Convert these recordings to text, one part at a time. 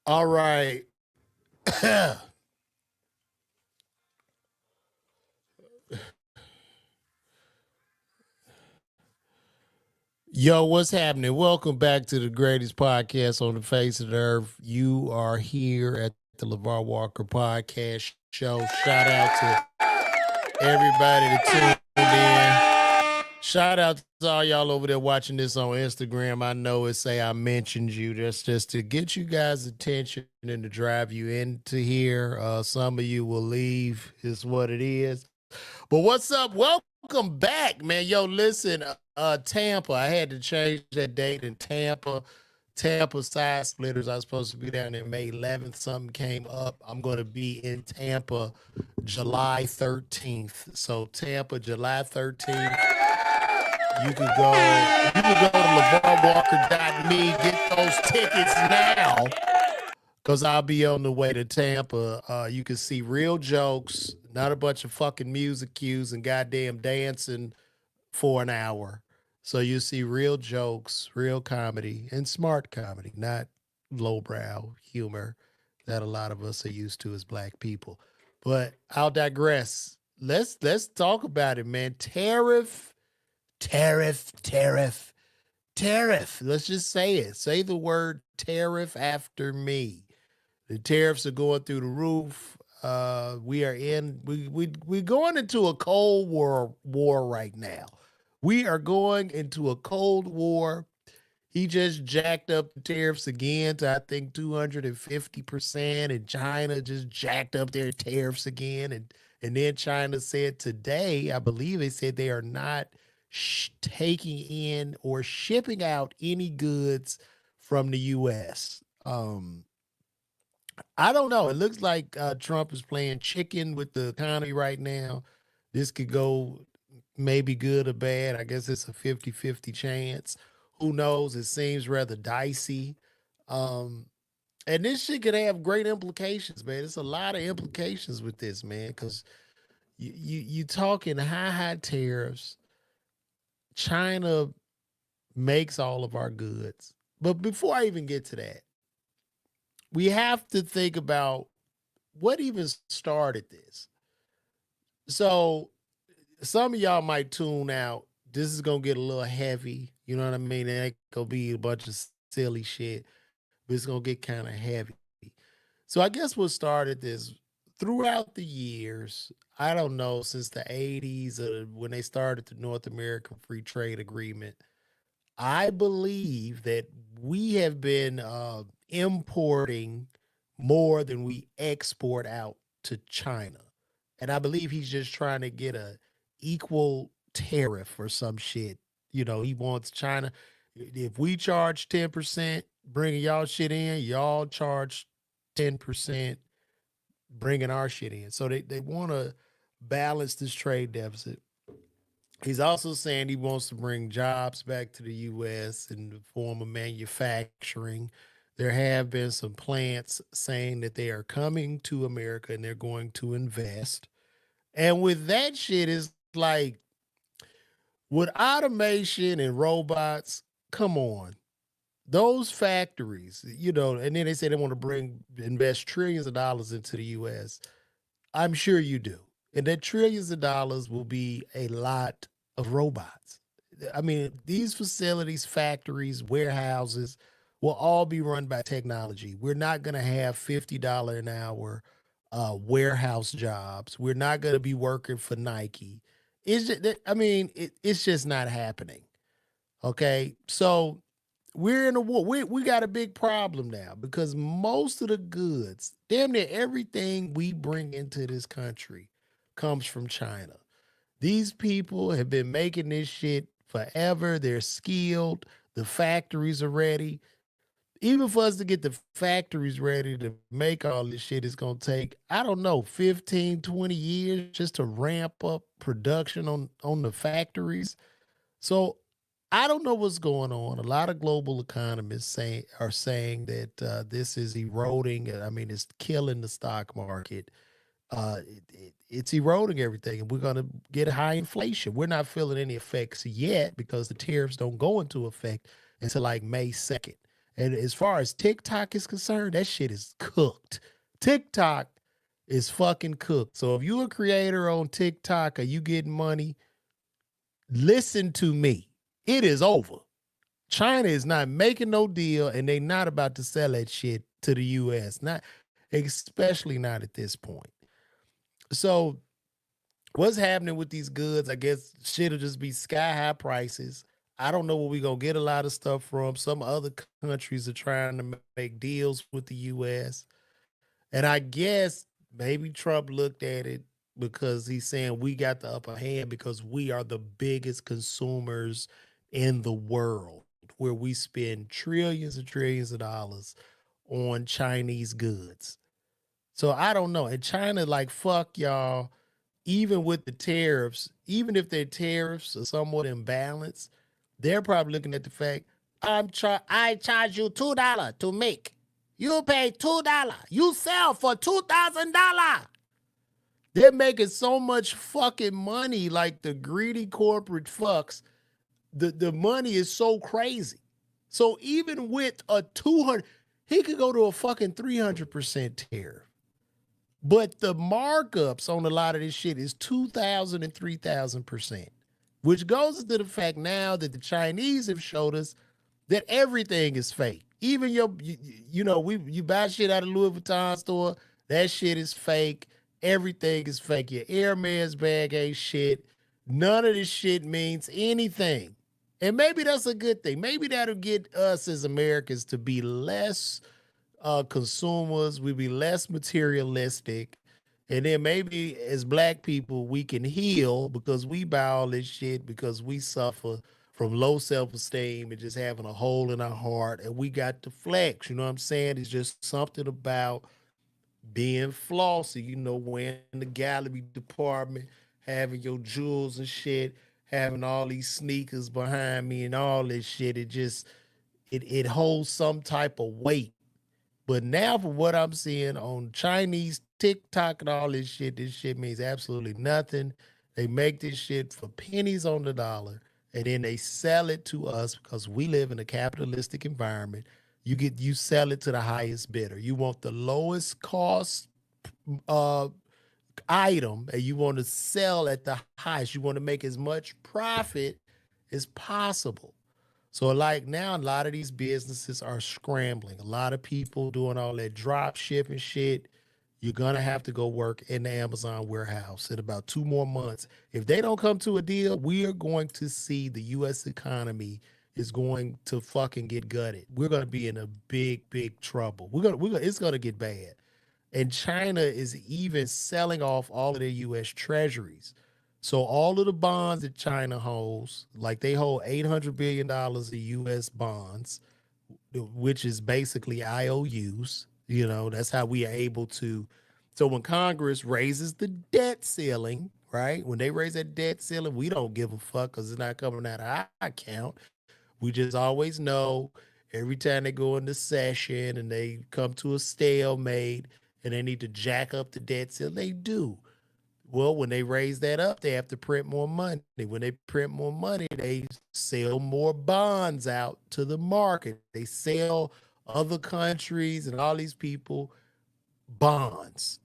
All right. Yo, what's happening? Welcome back to the greatest podcast on the face of the earth. You are here at the LeVar Walker Podcast Show. Shout out to everybody that tuned in. Shout out to all y'all over there watching this on Instagram. I know it say I mentioned you just to get you guys' attention and to drive you into here. Some of you will leave, is what it is. But what's up? Welcome back, man. Yo, listen, Tampa. I had to change that date in Tampa. Tampa Side Splitters. I was supposed to be down there May 11th. Something came up. I'm going to be in Tampa July 13th. So Tampa, July 13th. You can go to LeVarWalker.me, get those tickets now. Cause I'll be on the way to Tampa. You can see real jokes, not a bunch of fucking music cues and goddamn dancing for an hour. So you see real jokes, real comedy, and smart comedy, not lowbrow humor that a lot of us are used to as black people. But I'll digress. Let's talk about it, man. Tariff. Tariff. Let's just say it. Say the word tariff after me. The tariffs are going through the roof. We're going into a cold war right now. We are going into a cold war. He just jacked up the tariffs again to I think 250%, and China just jacked up their tariffs again, and then China said today, I believe they said they are not taking in or shipping out any goods from the U.S. I don't know. It looks like Trump is playing chicken with the economy right now. This could go maybe good or bad. I guess it's a 50-50 chance. Who knows? It seems rather dicey. Um, and this shit could have great implications, man. There's a lot of implications with this, man, because you talking high tariffs. China makes all of our goods. But before I even get to that, we have to think about what even started this. So some of y'all might tune out. This is gonna get a little heavy. You know what I mean? It ain't gonna be a bunch of silly shit, but it's gonna get kind of heavy. So I guess what started this throughout the years, I don't know, since the 80s when they started the North American Free Trade Agreement, I believe that we have been importing more than we export out to China. And I believe he's just trying to get a equal tariff or some shit. You know, he wants China. If we charge 10% bringing y'all shit in, y'all charge 10% bringing our shit in. So they want to balance this trade deficit. He's also saying he wants to bring jobs back to the U.S. in the form of manufacturing. There have been some plants saying that they are coming to America and they're going to invest. And with that shit, it's like with automation and robots, come on. Those factories, and then they say they want to invest trillions of dollars into the US. I'm sure you do. And that trillions of dollars will be a lot of robots. I mean, these facilities, factories, warehouses will all be run by technology. We're not going to have $50 an hour warehouse jobs. We're not going to be working for Nike. It's just not happening. Okay. So we're in a war. We got a big problem now because most of the goods, damn near everything we bring into this country comes from China. These people have been making this shit forever. They're skilled. The factories are ready. Even for us to get the factories ready to make all this shit, it's going to take, I don't know, 15, 20 years just to ramp up production on the factories. So I don't know what's going on. A lot of global economists are saying that this is eroding. I mean, it's killing the stock market. It's eroding everything, and we're going to get high inflation. We're not feeling any effects yet because the tariffs don't go into effect until like May 2nd. And as far as TikTok is concerned, that shit is cooked. TikTok is fucking cooked. So if you're a creator on TikTok or you getting money, listen to me. It is over. China is not making no deal, and they not about to sell that shit to the US. Not especially not at this point. So what's happening with these goods? I guess shit'll just be sky high prices. I don't know where we gonna get a lot of stuff from. Some other countries are trying to make deals with the US. And I guess maybe Trump looked at it because he's saying we got the upper hand because we are the biggest consumers in the world, where we spend trillions and trillions of dollars on Chinese goods. So I don't know. And China, like, fuck y'all, even with the tariffs, even if their tariffs are somewhat imbalanced, they're probably looking at the fact I charge you $2 to make. You pay $2. You sell for $2,000. They're making so much fucking money, like the greedy corporate fucks. The money is so crazy. So even with a 200, he could go to a fucking 300% tariff. But the markups on a lot of this shit is 2,000 and 3,000%, which goes to the fact now that the Chinese have showed us that everything is fake. Even you buy shit out of Louis Vuitton store, that shit is fake. Everything is fake. Your Hermes bag ain't shit. None of this shit means anything. And maybe that's a good thing. Maybe that'll get us as Americans to be less consumers, we be less materialistic, and then maybe as black people we can heal because we buy all this shit because we suffer from low self-esteem and just having a hole in our heart, and we got to flex. You know what I'm saying? It's just something about being flossy, wearing the gallery department, having your jewels and shit, having all these sneakers behind me and all this shit. It holds some type of weight. But now, from what I'm seeing on Chinese TikTok and all this shit means absolutely nothing. They make this shit for pennies on the dollar, and then they sell it to us because we live in a capitalistic environment. You sell it to the highest bidder. You want the lowest cost uh, item, and you want to sell at the highest. You want to make as much profit as possible. So like now, a lot of these businesses are scrambling. A lot of people doing all that drop shipping shit. You're gonna have to go work in the Amazon warehouse in about 2 more months. If they don't come to a deal, we are going to see the U.S. economy is going to fucking get gutted. We're gonna be in a big, big trouble. It's gonna get bad. And China is even selling off all of their U.S. treasuries. So all of the bonds that China holds, like they hold $800 billion of U.S. bonds, which is basically IOUs. That's how we are able to. So when Congress raises the debt ceiling, right? When they raise that debt ceiling, we don't give a fuck because it's not coming out of our account. We just always know every time they go into session and they come to a stalemate and they need to jack up the debt ceiling, they do. Well, when they raise that up, they have to print more money. When they print more money, they sell more bonds out to the market. They sell other countries and all these people bonds.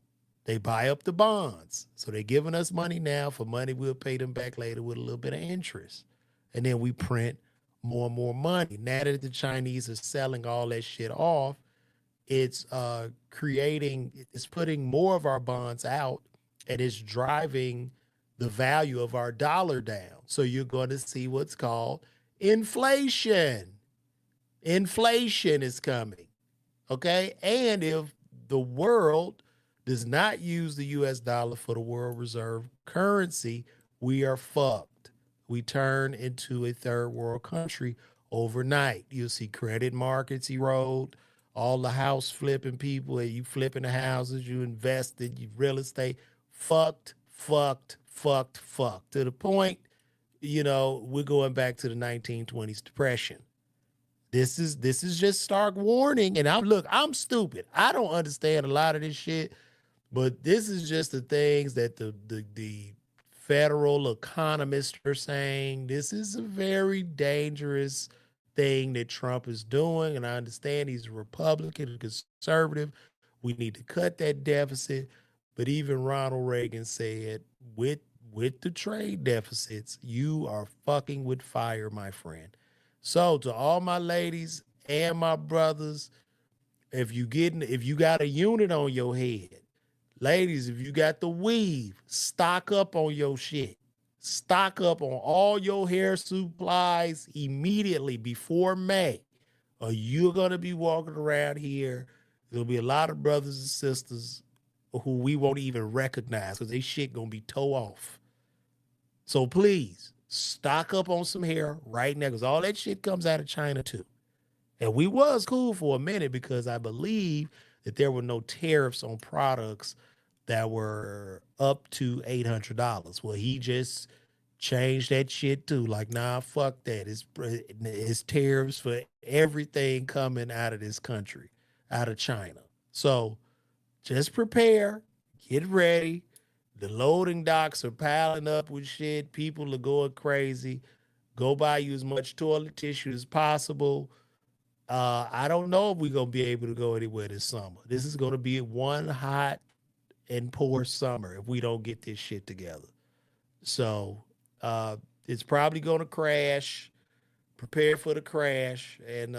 They buy up the bonds. So they're giving us money now for money we'll pay them back later with a little bit of interest. And then we print more and more money. Now that the Chinese are selling all that shit off, it's it's putting more of our bonds out, and it's driving the value of our dollar down. So you're going to see what's called inflation. Inflation is coming. Okay. And if the world does not use the US dollar for the world reserve currency, we are fucked. We turn into a third world country overnight. You'll see credit markets erode, all the house flipping people, and you flipping the houses, you invested, you real estate, fucked, fucked, fucked, fucked. To the point, we're going back to the 1920s depression. This is just stark warning. And I'm stupid. I don't understand a lot of this shit, but this is just the things that the federal economists are saying. This is a very dangerous thing that Trump is doing, and I understand he's a Republican and conservative. We need to cut that deficit. But even Ronald Reagan said, with with the trade deficits, you are fucking with fire, my friend. So to all my ladies and my brothers, if you got a unit on your head, ladies, if you got the weave, stock up on your shit. Stock up on all your hair supplies immediately before May, or you're gonna be walking around here. There'll be a lot of brothers and sisters who we won't even recognize because they shit gonna be toe off. So please stock up on some hair right now because all that shit comes out of China too. And we was cool for a minute because I believe that there were no tariffs on products that were up to $800. Well, he just changed that shit too. Like, nah, fuck that. It's tariffs for everything coming out of this country, out of China. So just prepare, get ready. The loading docks are piling up with shit. People are going crazy. Go buy you as much toilet tissue as possible. I don't know if we're gonna be able to go anywhere this summer. This is gonna be one hot and poor summer if we don't get this shit together. So uh, it's probably gonna crash. Prepare for the crash, and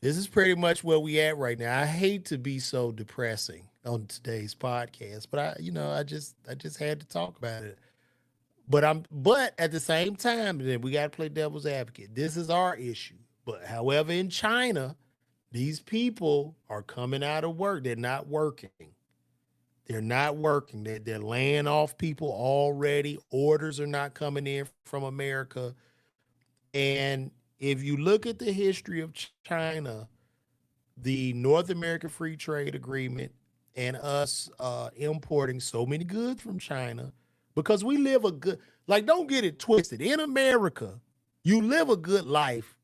this is pretty much where we at right now. I hate to be so depressing on today's podcast, but I just had to talk about it. But at the same time, then we got to play devil's advocate. This is our issue. But however, in China, these people are coming out of work. They're not working. They're not working. They're laying off people already. Orders are not coming in from America. And if you look at the history of China, the North American Free Trade Agreement and us importing so many goods from China because we live a good, like, don't get it twisted. In America, you live a good life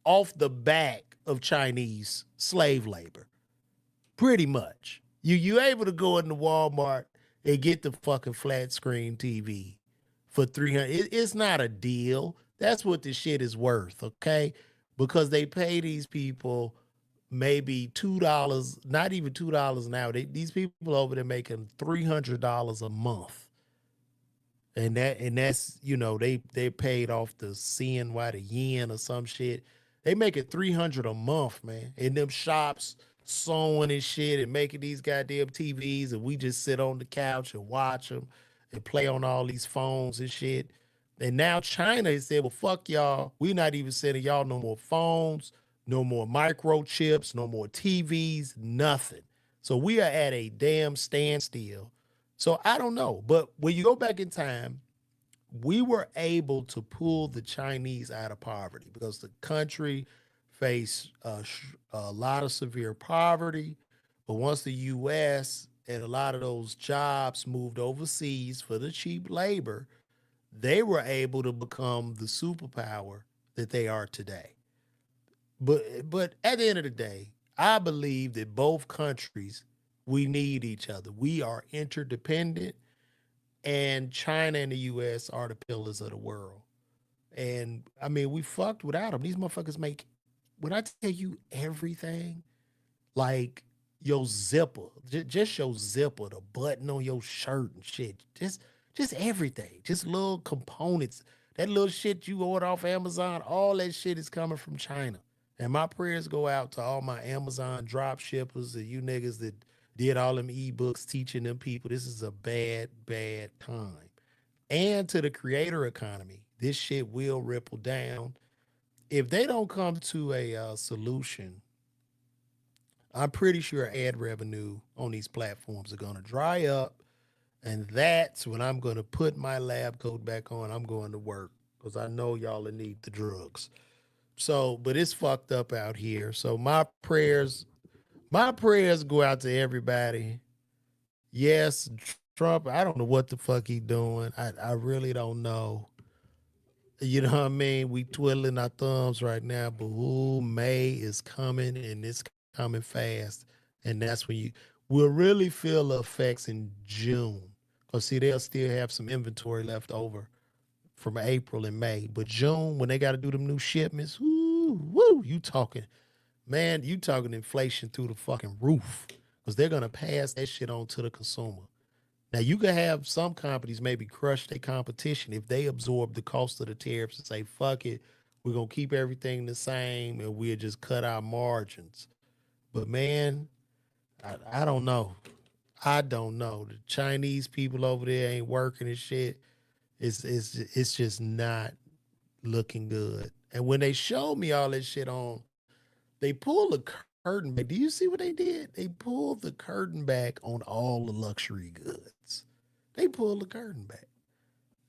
off the back of Chinese slave labor, pretty much. You able to go into Walmart and get the fucking flat screen TV for 300. It's not a deal. That's what the shit is worth, okay? Because they pay these people maybe $2, not even $2 an hour. These people over there making $300 a month, and that's they paid off the CNY, the yen or some shit. They make it 300 a month, man. In them shops sewing and shit and making these goddamn TVs, and we just sit on the couch and watch them and play on all these phones and shit. And now China has said, well, fuck y'all. We not even sending y'all no more phones, no more microchips, no more TVs, nothing. So we are at a damn standstill. So I don't know. But when you go back in time, we were able to pull the Chinese out of poverty because the country faced a lot of severe poverty. But once the U.S. and a lot of those jobs moved overseas for the cheap labor, they were able to become the superpower that they are today. But at the end of the day, I believe that both countries, we need each other. We are interdependent, and China and the US are the pillars of the world. And I mean, we fucked without them. These motherfuckers make, when I tell you everything, like your zipper, just your zipper, the button on your shirt and shit, just everything, just little components. That little shit you order off Amazon, all that shit is coming from China. And my prayers go out to all my Amazon drop shippers and you niggas that did all them ebooks teaching them people. This is a bad, bad time. And to the creator economy, this shit will ripple down. If they don't come to a solution, I'm pretty sure ad revenue on these platforms are going to dry up. And that's when I'm going to put my lab coat back on. I'm going to work because I know y'all need the drugs. So, but it's fucked up out here. So my prayers go out to everybody. Yes, Trump, I don't know what the fuck he doing. I really don't know. You know what I mean? We twiddling our thumbs right now, but ooh, May is coming and it's coming fast. And that's when you will really feel the effects in June. Cause see, they'll still have some inventory left over from April and May. But June, when they got to do them new shipments, woo, you talking, man, you talking inflation through the fucking roof. Because they're going to pass that shit on to the consumer. Now, you could have some companies maybe crush their competition if they absorb the cost of the tariffs and say, fuck it, we're going to keep everything the same and we'll just cut our margins. But man, I don't know. I don't know. The Chinese people over there ain't working and shit. It's just not looking good. And when they showed me all that shit on, they pulled the curtain back. Do you see what they did? They pulled the curtain back on all the luxury goods. They pulled the curtain back.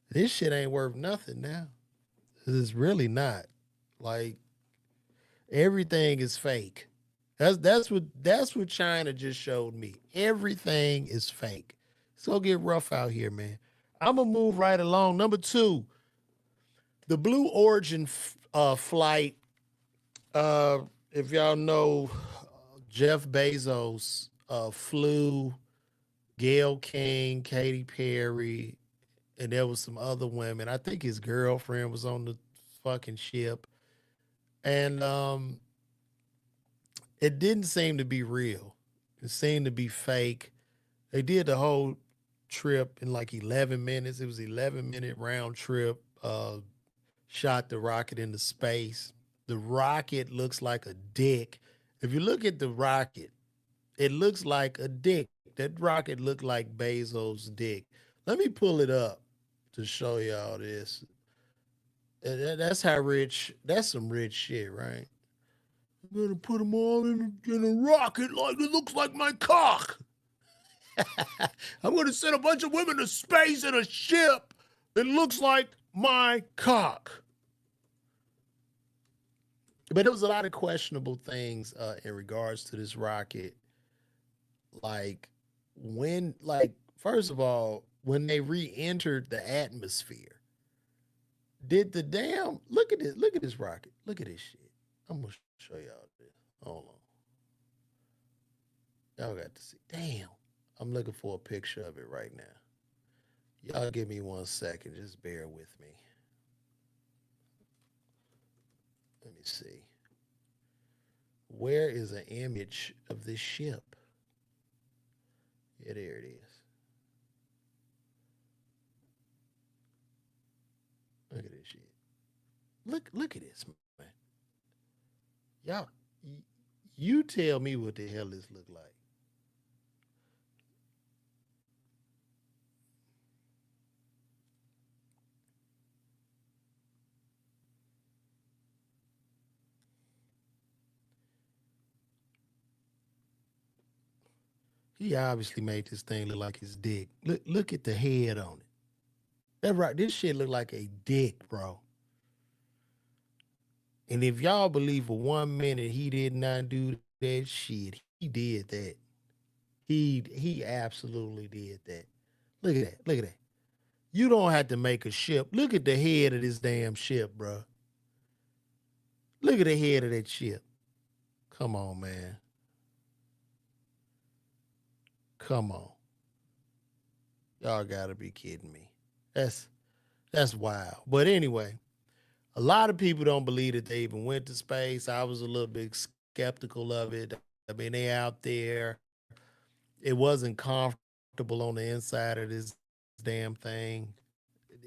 This shit ain't worth nothing now. It's really not. Like everything is fake. That's what China just showed me. Everything is fake. It's gonna get rough out here, man. I'm gonna move right along. Number 2, the Blue Origin flight. If y'all know, Jeff Bezos flew Gayle King, Katy Perry, and there was some other women. I think his girlfriend was on the fucking ship, and it didn't seem to be real. It seemed to be fake. They did the whole trip in like 11 minutes. It was 11-minute round trip. Shot the rocket into space. The rocket looks like a dick. If you look at the rocket, it looks like a dick. That rocket looked like Bezos' dick. Let me pull it up to show y'all this. That's how rich. That's some rich shit, right? I'm gonna put them all in a rocket like it looks like my cock. I'm gonna send a bunch of women to space in a ship that looks like my cock. But there was a lot of questionable things in regards to this rocket. Like first of all, when they re-entered the atmosphere, did the damn look at this rocket, look at this shit. I'm gonna show y'all this. Hold on, y'all got to see. Damn, I'm looking for a picture of it right now. Y'all give me 1 second, just bear with me. Let me see. Where is an image of this ship? Yeah, there it is. Look at this shit. Look at this, man. Y'all, you tell me what the hell this look like. He obviously made this thing look like his dick. Look at the head on it. That right, this shit look like a dick, bro. And if y'all believe for 1 minute he did not do that shit, he did that. He absolutely did that. Look at that. Look at that. You don't have to make a ship. Look at the head of this damn ship, bro. Look at the head of that ship. Come on, man. Come on. Y'all gotta be kidding me. That's wild. But anyway, a lot of people don't believe that they even went to space. I was a little bit skeptical of it. I mean, they out there. It wasn't comfortable on the inside of this damn thing.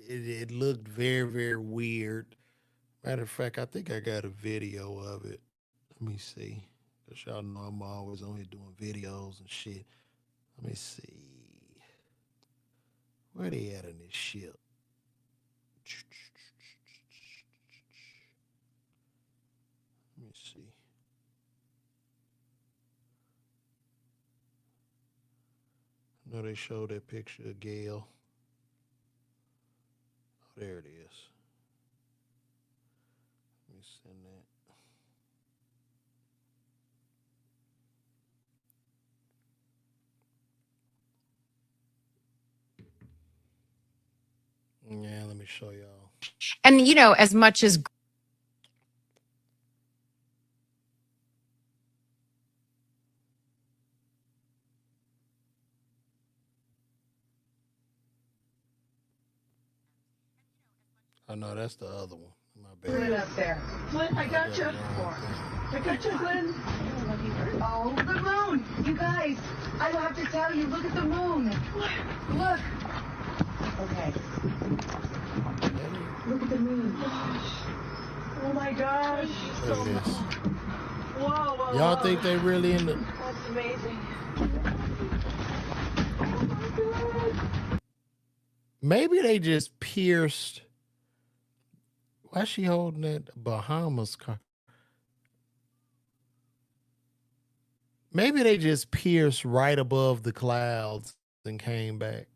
It looked very, very weird. Matter of fact, I think I got a video of it. Let me see. Because y'all know I'm always on here doing videos and shit. Let me see. Where they at in this ship? Let me see. I know they showed that picture of Gayle. Oh, there it is. Let me send that. Yeah, let me show y'all. And, you know, as much as no, that's the other one. My Flynn bad. up there. Flynn, I got you. I got you, Flynn. Oh, the moon. You guys, I don't have to tell you. Look at the moon. Look. Okay. Look at the moon. Oh my gosh. Look at this. Whoa. Y'all think they really in the... That's amazing. Maybe they just pierced... Why is she holding that Bahamas car? Maybe they just pierced right above the clouds and came back.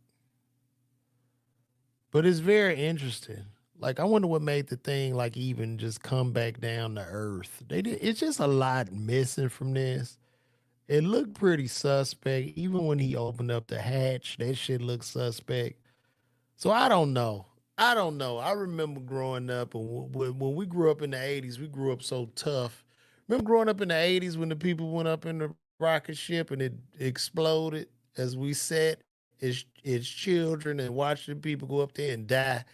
But it's very interesting. Like, I wonder what made the thing like even just come back down to earth. It's just a lot missing from this. It looked pretty suspect. Even when he opened up the hatch, that shit looked suspect. So I don't know. I remember growing up, and when we grew up in the 80s, we grew up so tough. Remember growing up in the 80s when the people went up in the rocket ship and it exploded as we sat as children and watching people go up there and die.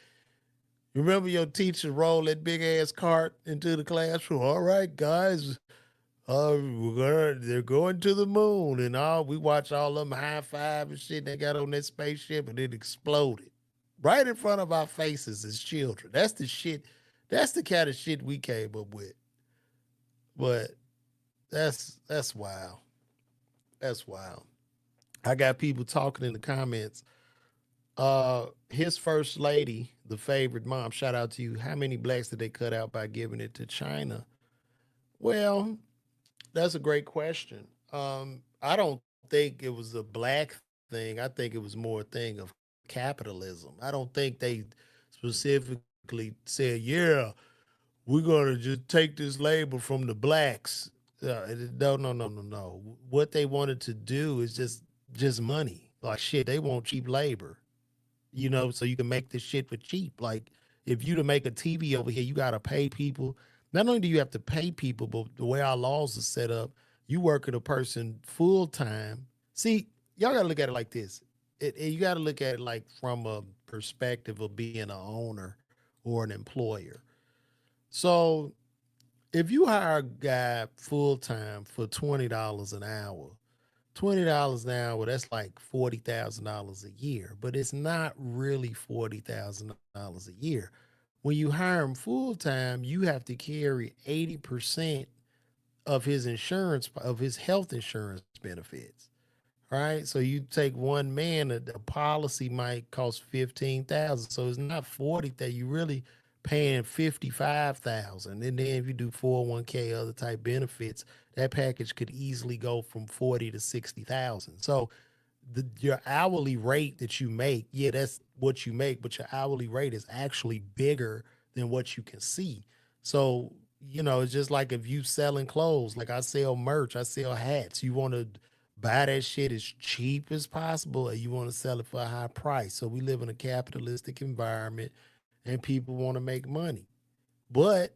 Remember your teacher rolled that big ass cart into the classroom. All right, guys, they're going to the moon, and all we watched all of them high five and shit. They got on that spaceship and it exploded right in front of our faces as children. That's the shit. That's the kind of shit we came up with. But that's wild. That's wild. I got people talking in the comments. His first lady, the favorite mom, shout out to you. How many blacks did they cut out by giving it to China? Well, that's a great question. I don't think it was a black thing. I think it was more a thing of capitalism. I don't think they specifically said, yeah, we're gonna just take this labor from the blacks. No. What they wanted to do is just money. Like shit, they want cheap labor, so you can make this shit for cheap. Like if you to make a TV over here, you gotta pay people. Not only do you have to pay people, but the way our laws are set up, you work at a person full time. See, y'all gotta look at it like this. You gotta look at it like from a perspective of being an owner or an employer. So if you hire a guy full time for $20 an hour, $20 an hour, that's like $40,000 a year, but it's not really $40,000 a year. When you hire him full time, you have to carry 80% of his insurance, of his health insurance benefits. Right. So you take one man, a policy might cost 15,000. So it's not 40 that you really paying 55,000. And then if you do 401k, other type benefits, that package could easily go from 40 to 60,000. So your hourly rate that you make, yeah, that's what you make, but your hourly rate is actually bigger than what you can see. So, it's just like if you selling clothes, like I sell merch, I sell hats. You want to buy that shit as cheap as possible, or you want to sell it for a high price. So we live in a capitalistic environment and people want to make money. But,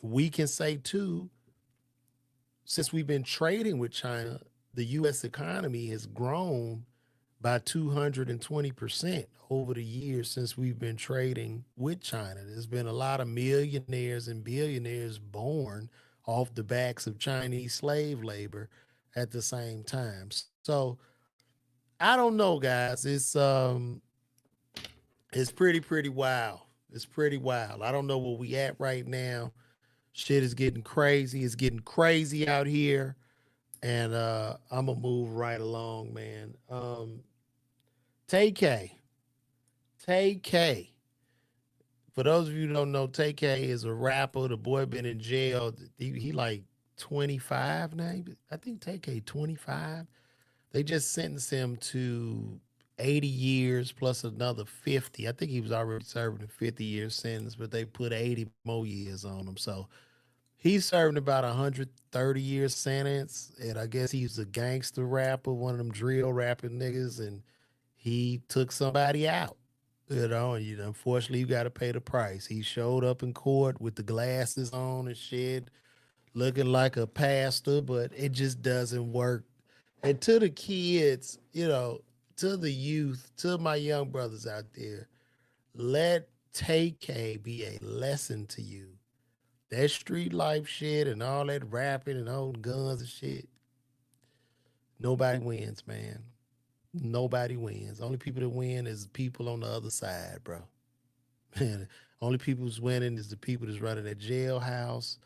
we can say too, since we've been trading with China, the US economy has grown by 220% over the years since we've been trading with China. There's been a lot of millionaires and billionaires born off the backs of Chinese slave labor at the same time. So I don't know, guys. It's pretty wild. It's pretty wild. I don't know where we at right now. Shit is getting crazy. It's getting crazy out here. And I'm gonna move right along, man. Tay K. Tay K. For those of you who don't know, Tay K is a rapper. The boy been in jail. He like 25 now. I think Tay K 25. They just sentenced him to 80 years plus another 50. I think he was already serving a 50-year sentence, but they put 80 more years on him. So he's serving about 130-year sentence. And I guess he's a gangster rapper, one of them drill rapping niggas, and he took somebody out. And unfortunately, you got to pay the price. He showed up in court with the glasses on and shit, looking like a pastor, but it just doesn't work. And to the kids, to the youth, to my young brothers out there, let Tay K be a lesson to you. That street life shit and all that rapping and old guns and shit, nobody wins, man. Nobody wins. Only people that win is people on the other side, bro. Man, only people who's winning is the people that's running a jailhouse,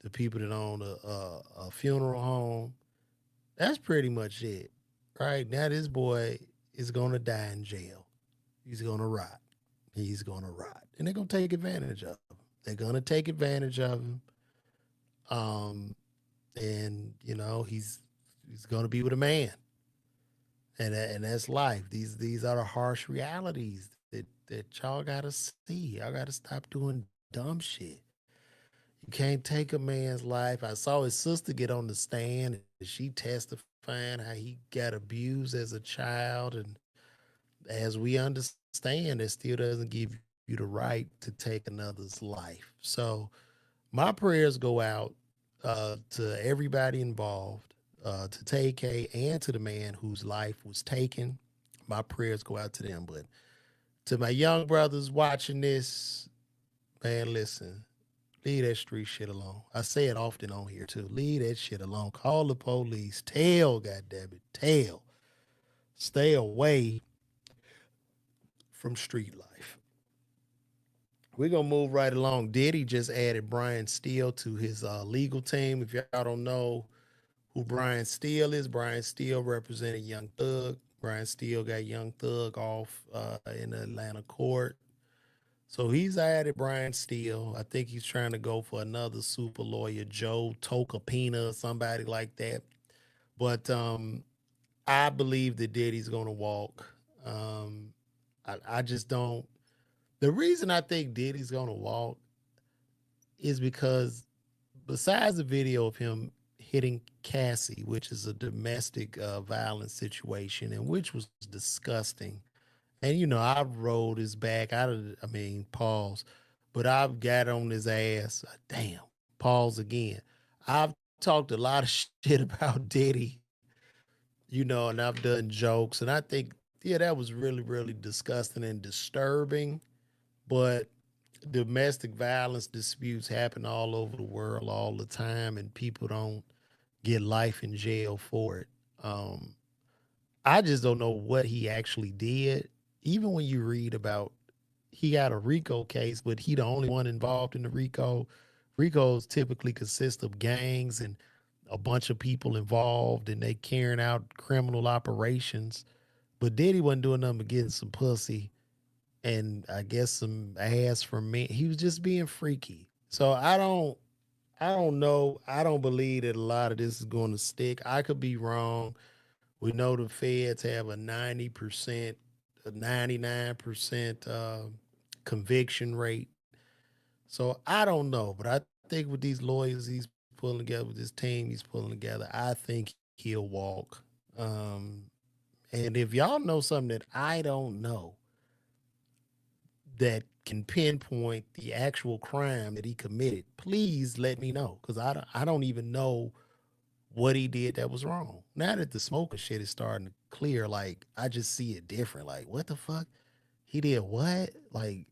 the people that own a funeral home. That's pretty much it. Right now, this boy is gonna die in jail. He's gonna rot. He's gonna rot, and they're gonna take advantage of him. They're gonna take advantage of him. Um, and he's gonna be with a man, and that's life. These are the harsh realities that y'all gotta see. Y'all gotta stop doing dumb shit. You can't take a man's life. I saw his sister get on the stand and she testifying how he got abused as a child. And as we understand, it still doesn't give you the right to take another's life. So my prayers go out to everybody involved, to Tay K and to the man whose life was taken. My prayers go out to them. But to my young brothers watching this, man, listen, leave that street shit alone. I say it often on here too. Leave that shit alone. Call the police. Tell, goddammit. Tell. Stay away from street life. We're gonna move right along. Diddy just added Brian Steele to his legal team. If y'all don't know who Brian Steele is, Brian Steele represented Young Thug. Brian Steele got Young Thug off in the Atlanta court. So he's added Brian Steele. I think he's trying to go for another super lawyer, Joe Tocopina or somebody like that. But I believe that Diddy's going to walk. I just don't. The reason I think Diddy's going to walk is because besides the video of him hitting Cassie, which is a domestic violence situation, and which was disgusting. And I've rolled his back. I mean, pause. But I've got on his ass. Damn, pause again. I've talked a lot of shit about Diddy, and I've done jokes. And I think, yeah, that was really, really disgusting and disturbing. But domestic violence disputes happen all over the world all the time, and people don't get life in jail for it. I just don't know what he actually did. Even when you read about he got a RICO case, but he the only one involved in the RICO. RICOs typically consist of gangs and a bunch of people involved, and they carrying out criminal operations. But Diddy wasn't doing nothing but getting some pussy and I guess some ass from me. He was just being freaky. So I don't know. I don't believe that a lot of this is going to stick. I could be wrong. We know the feds have a 90%, a 99% conviction rate. So I don't know, but I think with these lawyers he's pulling together, with this team he's pulling together, I think he'll walk. Um, and if y'all know something that I don't know that can pinpoint the actual crime that he committed, please let me know because I don't even know what he did that was wrong. Now that the smoker shit is starting to clear, like I just see it different. Like, what the fuck? He did what? Like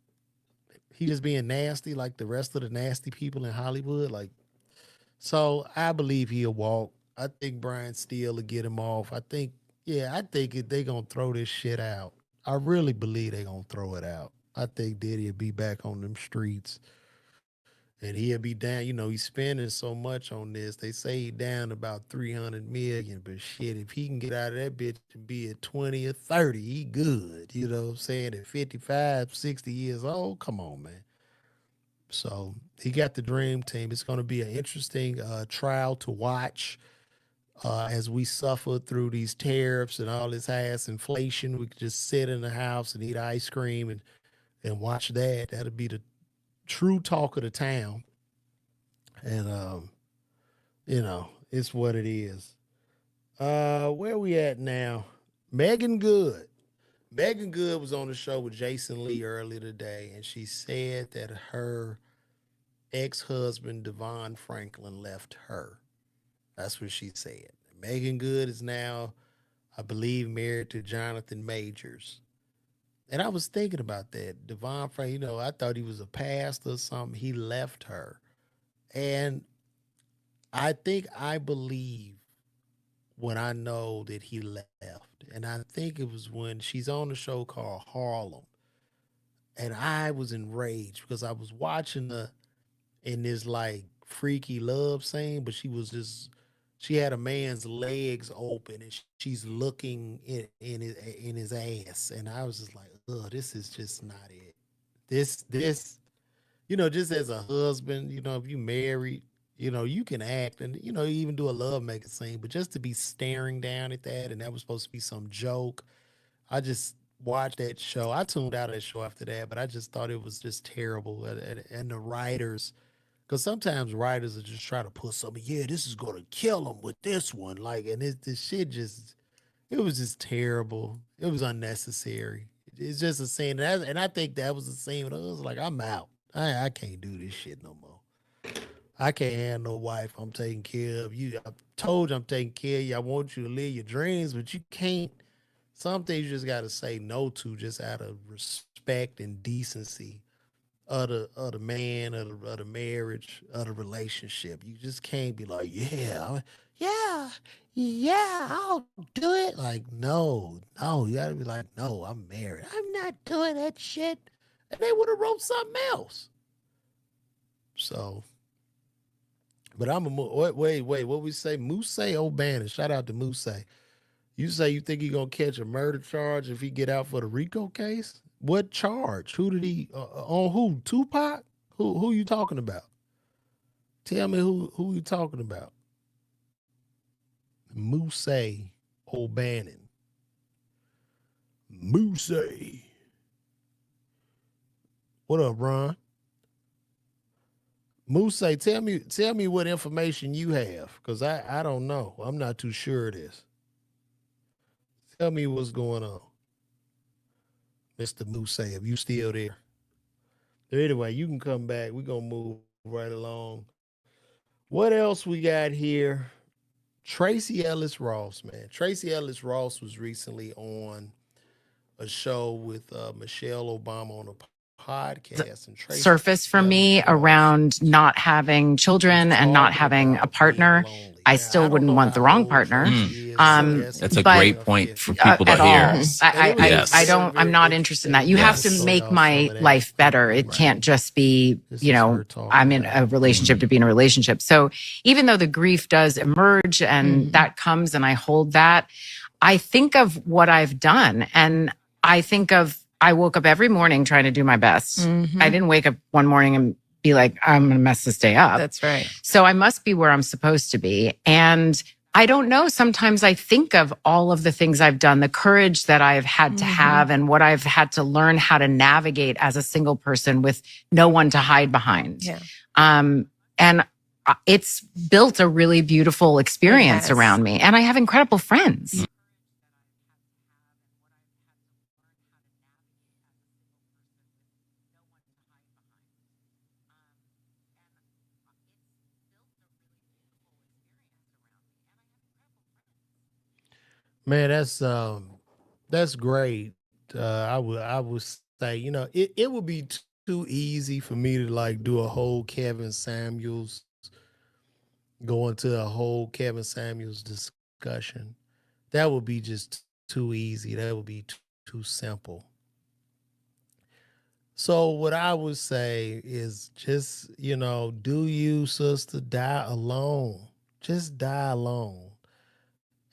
he just being nasty like the rest of the nasty people in Hollywood. Like, so I believe he'll walk. I think Brian Steele will get him off. I think they gonna throw this shit out. I really believe they gonna throw it out. I think Diddy'll be back on them streets and he'll be down. He's spending so much on this. They say he down about 300 million, but shit, if he can get out of that bitch to be at 20 or 30, he good. You know what I'm saying? At 55, 60 years old, come on, man. So he got the dream team. It's going to be an interesting trial to watch as we suffer through these tariffs and all this ass inflation. We could just sit in the house and eat ice cream and watch that. That'll be the true talk of the town. And it's what it is. Where we at now? Meagan Goode. Meagan Goode was on the show with Jason Lee earlier today, and she said that her ex-husband Devon Franklin left her. That's what she said. Meagan Goode is now, I believe, married to Jonathan Majors. And I was thinking about that. Devon Frank, I thought he was a pastor or something. He left her. And I believe when I know that he left. And I think it was when she's on the show called Harlem. And I was enraged because I was watching her in this like freaky love scene, but she had a man's legs open and she's looking in his ass. And I was just like, oh, this is just not it. This, just as a husband, if you married, you can act and, even do a love making scene, but just to be staring down at that and that was supposed to be some joke. I just watched that show. I tuned out of that show after that, but I just thought it was just terrible. And the writers, because sometimes writers are just trying to put something, yeah, this is going to kill them with this one. Like, and this shit it was just terrible. It was unnecessary. It's just a scene. And I think that was the scene when I was like, I'm out. I can't do this shit no more. I can't have no wife I'm taking care of. I told you I'm taking care of you. I want you to live your dreams, but you can't. Some things you just got to say no to just out of respect and decency of the man, of the marriage, of the relationship. You just can't be like, yeah, yeah, I'll do it. Like, no, you gotta be like, no, I'm married. I'm not doing that shit. And they would have wrote something else. So, but wait, what we say? Mousse O'Bannon. Shout out to Mousse. You say you think he gonna catch a murder charge if he get out for the RICO case? What charge? Who did he on who? Tupac? Who you talking about? Tell me who you talking about. Mousse O'Bannon. Mousse. What up, Ron? Mousse, tell me what information you have, because I don't know. I'm not too sure of this. Tell me what's going on. Mr. Mousse, if you still there. Anyway, you can come back. We're going to move right along. What else we got here? Tracy Ells Ross, man. Tracy Ells Ross was recently on a show with Michelle Obama on a podcast. And Tracy surface for Ellis me Ross around not having children and not talking having a about partner. being lonely. I Now, still I don't wouldn't know want the how wrong old partner. Tracy is. That's a but- great point for people to at hear. all. And it was Yes. just very, I'm not very interested in that. interesting. You have Yes. to Show make y'all some my of that. life better. It Right. can't just be, This is her talking I'm in about a relationship to be in a relationship. So even though the grief does emerge and that comes and I hold that, I think of what I've done and I think of, I woke up every morning trying to do my best. I didn't wake up one morning and be like, I'm going to mess this day up. That's right. So I must be where I'm supposed to be. And I don't know. Sometimes I think of all of the things I've done, the courage that I've had to have and what I've had to learn how to navigate as a single person with no one to hide behind. Yeah. And it's built a really beautiful experience Yes. around me. And I have incredible friends. Man, that's great. I would say, it would be too easy for me to like do a whole Kevin Samuels, go into a whole Kevin Samuels discussion. That would be just too easy. That would be too simple. So what I would say is just, do you, sister, die alone. Just die alone.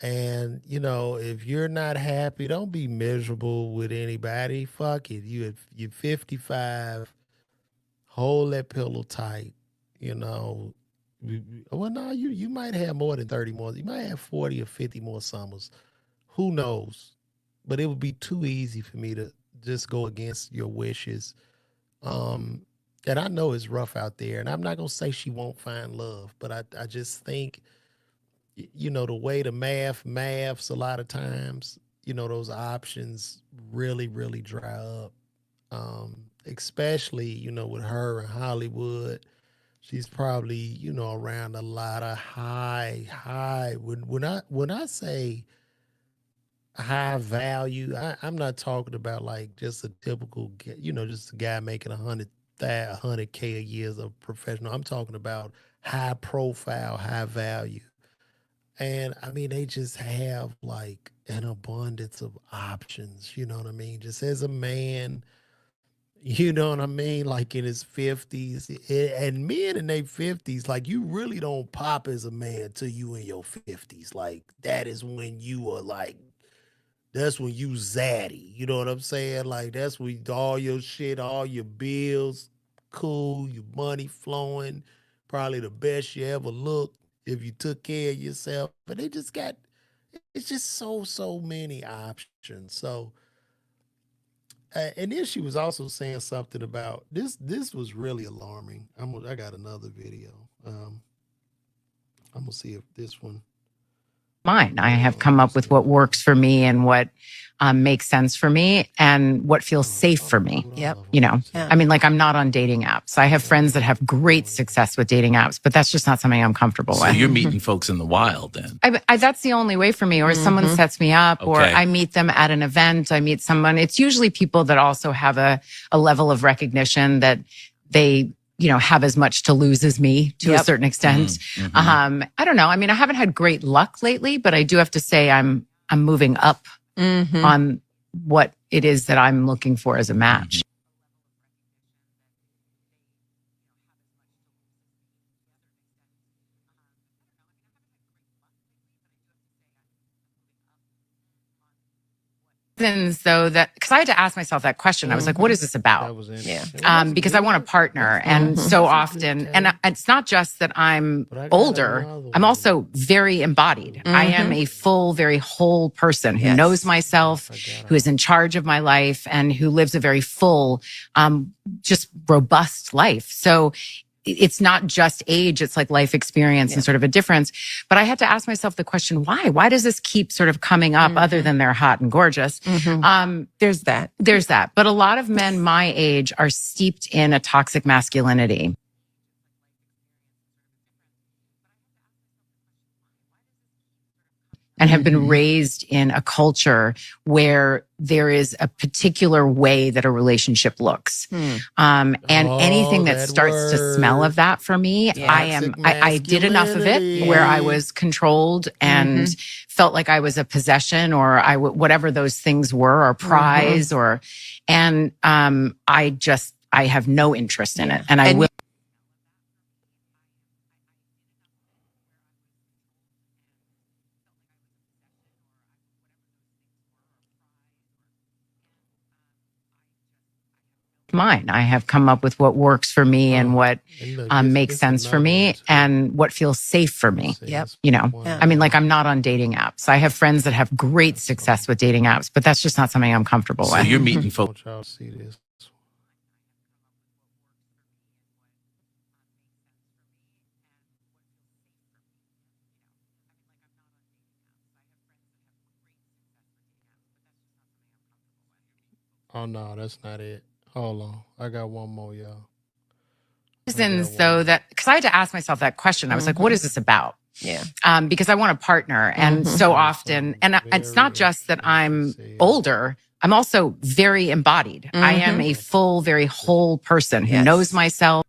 And, if you're not happy, don't be miserable with anybody. Fuck it. You're 55. Hold that pillow tight. Well, no, you might have more than 30 more. You might have 40 or 50 more summers. Who knows? But it would be too easy for me to just go against your wishes. And I know it's rough out there. And I'm not going to say she won't find love. But I just think, the way the maths a lot of times, those options really, really dry up. Especially, with her in Hollywood. She's probably, around a lot of high. When I say high value. I'm not talking about like just a typical, just a guy making 100K a year as a professional. I'm talking about high profile, high value. And I mean, they just have like an abundance of options. You know what I mean? Just as a man, you know what I mean? Like in his 50s. And men in their 50s, like you really don't pop as a man till you in your 50s. Like that is when you are like, that's when you zaddy. You know what I'm saying? Like that's when all your shit, all your bills, cool, your money flowing, probably the best you ever looked if you took care of yourself. But they just got, it's just so many options. So and then she was also saying something about this. This was really alarming. I got another video. I'm gonna see if this one. Mine. I have come up with what works for me and what makes sense for me and what feels safe for me. Yep. You know, Yeah. I mean, like I'm not on dating apps. I have friends that have great success with dating apps, but that's just not something I'm comfortable So with. you're meeting folks in the wild then? That's the only way for me, or someone sets me up, or Okay. I meet them at an event. I meet someone. It's usually people that also have a level of recognition that they, have as much to lose as me to a certain extent. Mhm. I don't know. I mean, I haven't had great luck lately, but I do have to say I'm moving up on what it is that I'm looking for as a match. Though that, because I had to ask myself that question. I was like, what is this about? That was interesting. Yeah. Because I want a partner. And so often, and it's not just that I'm But I got older, another I'm one. also very embodied. I am a full, very whole person who Yes. knows myself, who is in charge of my life, and who lives a very full, just robust life. So it's not just age, it's like life experience and sort of a difference. But I had to ask myself the question, why? Why does this keep sort of coming up other than they're hot and gorgeous? There's that. There's that. But a lot of men my age are steeped in a toxic masculinity. And have been raised in a culture where there is a particular way that a relationship looks. And anything that that starts to smell word. of that for me, I did enough of it where I was controlled and felt like I was a possession or whatever those things were, or prize and I have no interest in it. And I will. Mine. I have come up with what works for me and what And look, makes this sense for another me one, too. and what feels safe for me. See, Yep. this Yeah. one. I mean, like I'm not on dating apps. I have friends that have great success with dating apps, but that's just not something I'm comfortable So with. you're meeting I folks. want y'all to see this. Oh no, that's not it. Hold on, I got one more, y'all. Reasons though that, because I had to ask myself that question. I was like, what is this about? Yeah. Because I want a partner. And so often, and it's not just that I'm older, I'm also very embodied. I am a full, very whole person who Yes. knows myself.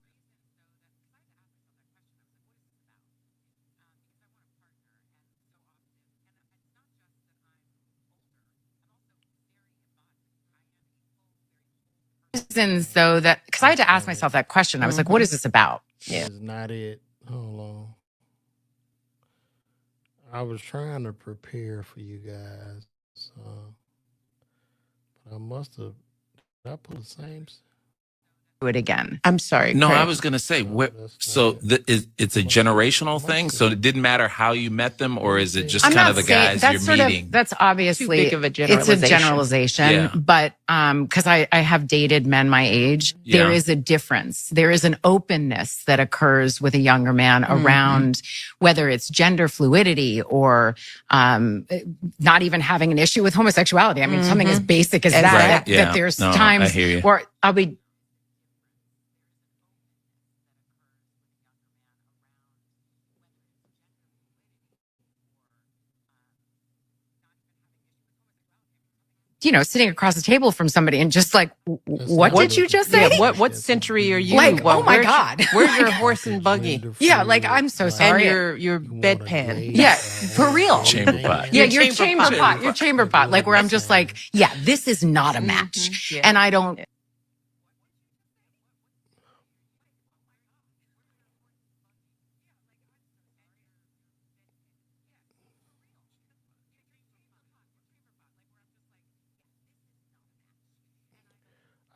Reasons though that, because I had to ask myself that question. I was like, what is this about? Yeah. This is not it. Hold on. I was trying to prepare for you guys, but I must have. Did I put the same? Do it again. I'm sorry. No, Craig. I was going to say, that's so not it's a generational thing. So it didn't matter how you met them, or is it just I'm kind not of the saying guys that's you're sort meeting? of, that's obviously Too big of a It's a generalization. generalization, Yeah. but because I have dated men my age, there Yeah. is a difference. There is an openness that occurs with a younger man around whether it's gender fluidity or not even having an issue with homosexuality. I mean, something as basic as that. Right. That, Yeah. that there's No, I times hear you. where I'll be. sitting across the table from somebody and just like, what did you just say? Yeah, what century are you? Like, Well, oh my God. Where's your horse and buggy? Yeah, like, I'm so sorry. And your bedpan. Yeah, for real. Chamber pot. Yeah, Your your chamber chamber pot. pot. Your chamber pot. Like, where I'm just like, yeah, this is not a match. Yeah. And I don't.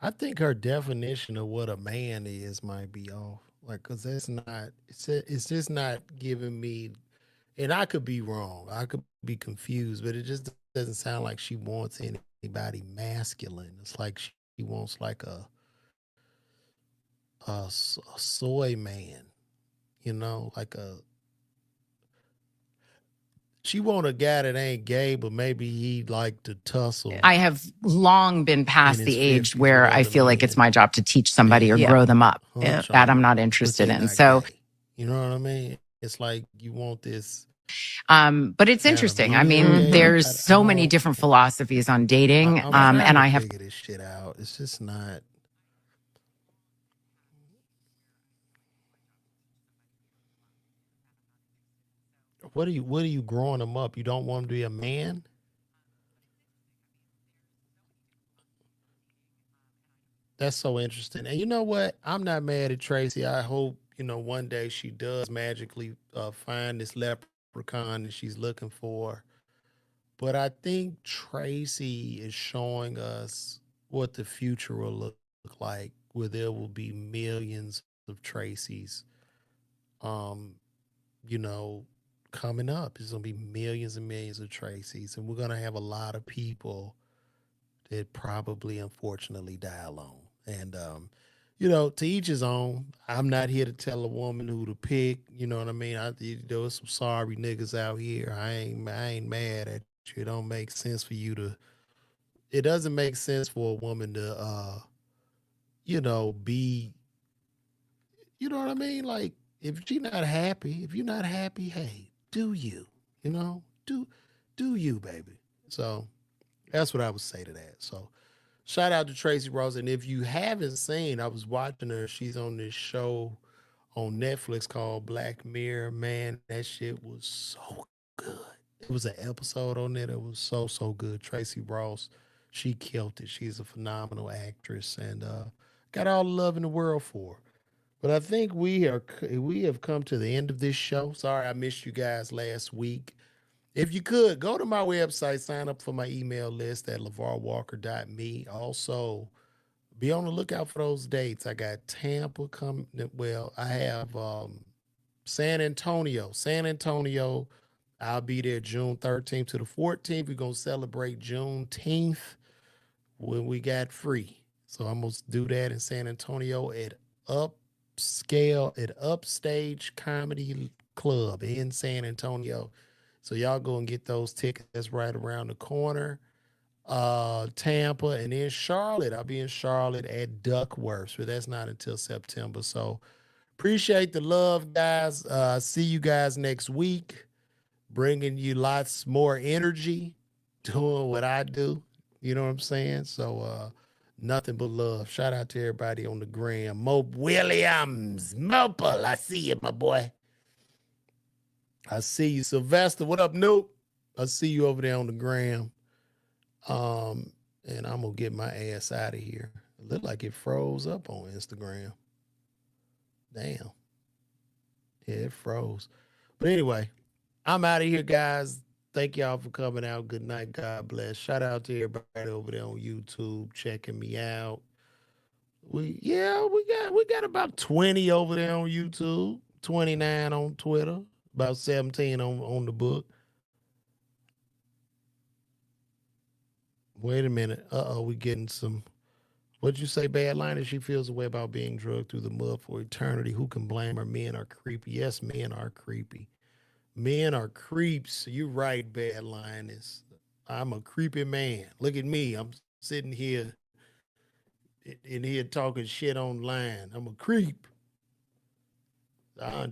I think her definition of what a man is might be off. Like, cause that's not. It's just not giving me. And I could be wrong. I could be confused, but it just doesn't sound like she wants anybody masculine. It's like she wants like a soy man. Like she want a guy that ain't gay, but maybe he'd like to tussle. I have long been past In the his age 50s where with I other feel like it's men. my job to teach somebody or Yeah. grow them up. hunch That on I'm not but interested they in. not So, gay. You know what I mean? It's like you want this. but it's Adam, interesting. you I mean, gay? there's I so many don't- different philosophies on dating. I'm trying And to I have figure this shit out. It's just not. What are you growing them up? You don't want them to be a man? That's so interesting. And you know what? I'm not mad at Tracy. I hope, one day she does magically find this leprechaun that she's looking for. But I think Tracy is showing us what the future will look like, where there will be millions of Tracys, um, you know, coming up. There's gonna be millions and millions of Tracys, and we're gonna have a lot of people that probably unfortunately die alone. And to each his own. I'm not here to tell a woman who to pick. You know what I mean? There was some sorry niggas out here. I ain't mad at you. It don't make sense for you to. It doesn't make sense for a woman to, be. You know what I mean? Like if you're not happy, hey, do you? You know, do you, baby? So that's what I would say to that. So shout out to Tracy Rose. And if you haven't seen, I was watching her. She's on this show on Netflix called Black Mirror. Man, that shit was so good. It was an episode on there that was so, so good. Tracy Ross, she killed it. She's a phenomenal actress and got all the love in the world for her. But I think we have come to the end of this show. Sorry I missed you guys last week. If you could, go to my website, sign up for my email list at lavarwalker.me. Also, be on the lookout for those dates. I got Tampa coming. Well, I have San Antonio. I'll be there June 13th to the 14th. We're going to celebrate Juneteenth when we got free. So I'm going to do that in San Antonio at Upstage Comedy Club in San Antonio. So y'all go and get those tickets. That's right around the corner. Tampa and then Charlotte. I'll be in Charlotte at Duckworth, but that's not until September. So appreciate the love, guys. See you guys next week. Bringing you lots more energy, doing what I do. You know what I'm saying? So nothing but love. Shout out to everybody on the gram. Mope Williams. Mopel, I see you, my boy. I see you, Sylvester. What up, Nope? I see you over there on the gram. And I'm gonna get my ass out of here. It looked like it froze up on Instagram. Damn. Yeah, it froze. But anyway, I'm out of here, guys. Thank y'all for coming out. Good night. God bless. Shout out to everybody over there on YouTube checking me out. We got about 20 over there on YouTube, 29 on Twitter, about 17 on the book. Wait a minute. We getting some. What'd you say, Bad Line? She feels a way about being drugged through the mud for eternity. Who can blame her? Men are creepy. Yes, men are creepy. Men are creeps. You're right, Bad Line. I'm a creepy man. Look at me. I'm sitting here in here talking shit online. I'm a creep. I understand.